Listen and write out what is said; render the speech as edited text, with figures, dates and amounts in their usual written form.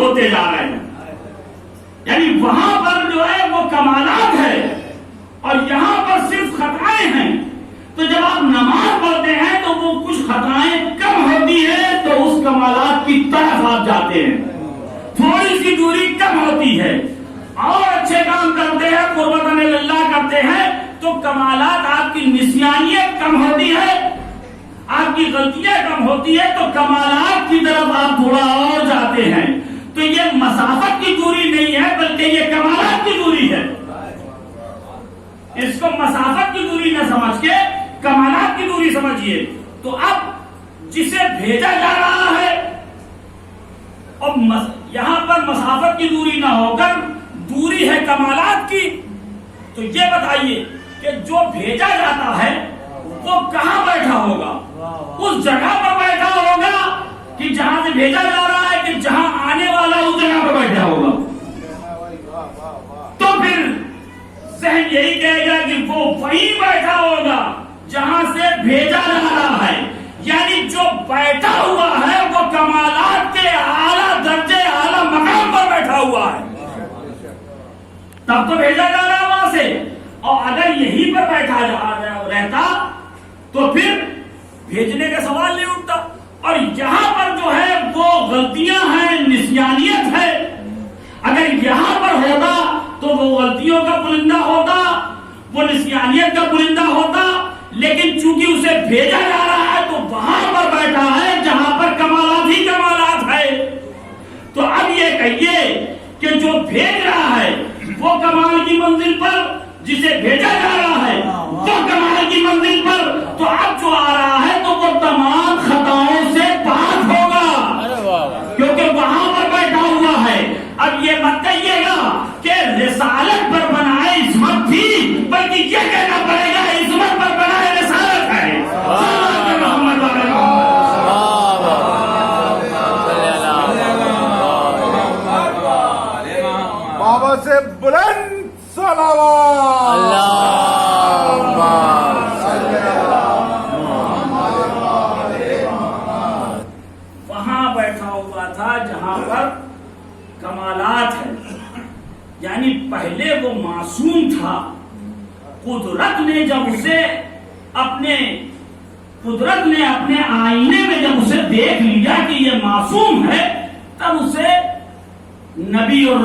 ہوتے جا رہے ہیں. یعنی وہاں پر جو ہے وہ کمالات ہے اور یہاں پر صرف خطائیں ہیں. تو جب آپ نماز پڑھتے ہیں تو وہ کچھ خطائیں کم ہوتی ہے تو اس کمالات کی طرف آپ جاتے ہیں. تھوڑی سی دوری کم ہوتی ہے اور اچھے کام کرتے ہیں, قربت اللہ کرتے ہیں, تو کمالات آپ کی نسیانیت کم ہوتی ہے, آپ کی غلطیاں کم ہوتی ہے, تو کمالات کی طرف آپ تھوڑا اور جاتے ہیں. تو یہ مسافت کی دوری نہیں ہے بلکہ یہ کمالات کی دوری ہے. اس کو مسافت کی دوری نہ سمجھ کے کمالات کی دوری سمجھیے. تو اب جسے بھیجا جا رہا ہے اور یہاں پر مسافت کی دوری نہ ہو کر دوری ہے کمالات کی, تو یہ بتائیے کہ جو بھیجا جاتا ہے وہ کہاں بیٹھا ہوگا؟ اس جگہ پر بیٹھا ہوگا کہ جہاں سے بھیجا جا رہا ہے, کہ جہاں آنے والا اس جگہ پر بیٹھا ہوگا؟ تو پھر ذہن یہی کہے گا کہ وہ وہیں بیٹھا ہوگا جہاں سے بھیجا جا رہا ہے. یعنی جو بیٹھا ہوا ہے وہ کمالات کے اعلیٰ درجے اعلیٰ مقام پر بیٹھا ہوا ہے, تب تو بھیجا جا رہا ہے وہاں سے. اور اگر یہیں پر بیٹھا رہتا تو پھر بھیجنے کا سوال نہیں اٹھتا. اور یہاں پر جو ہے وہ غلطیاں ہیں, نسیانیت ہے. اگر یہاں پر ہوتا تو وہ غلطیوں کا پرندہ ہوتا, وہ نسیانیت کا پرندہ ہوتا, لیکن چونکہ اسے بھیجا جا رہا ہے تو وہاں پر بیٹھا ہے جہاں پر کمالات ہی کمالات ہے. تو اب یہ کہیے کہ جو بھیج رہا ہے وہ کمال کی منزل پر, جسے بھیجا جا رہا ہے وہ کمال کی منزل پر, تو اب جو آ رہا ہے تو وہ تمام خطاؤں سے پاک ہوگا کیونکہ وہاں پر بیٹھا ہوا ہے. اب یہ مت کہیے گا کہ رسالت پر بنائے عصمت تھی, بلکہ یہ کہنا پڑے گا عصمت پر بنائے رسالت ہے. بابا سے بلند صلوات. وہاں بیٹھا ہوا تھا جہاں پر کمالات ہے. یعنی پہلے وہ معصوم تھا, قدرت نے اپنے آئینے میں جب اسے دیکھ لیا کہ یہ معصوم ہے, تب اسے نبی اور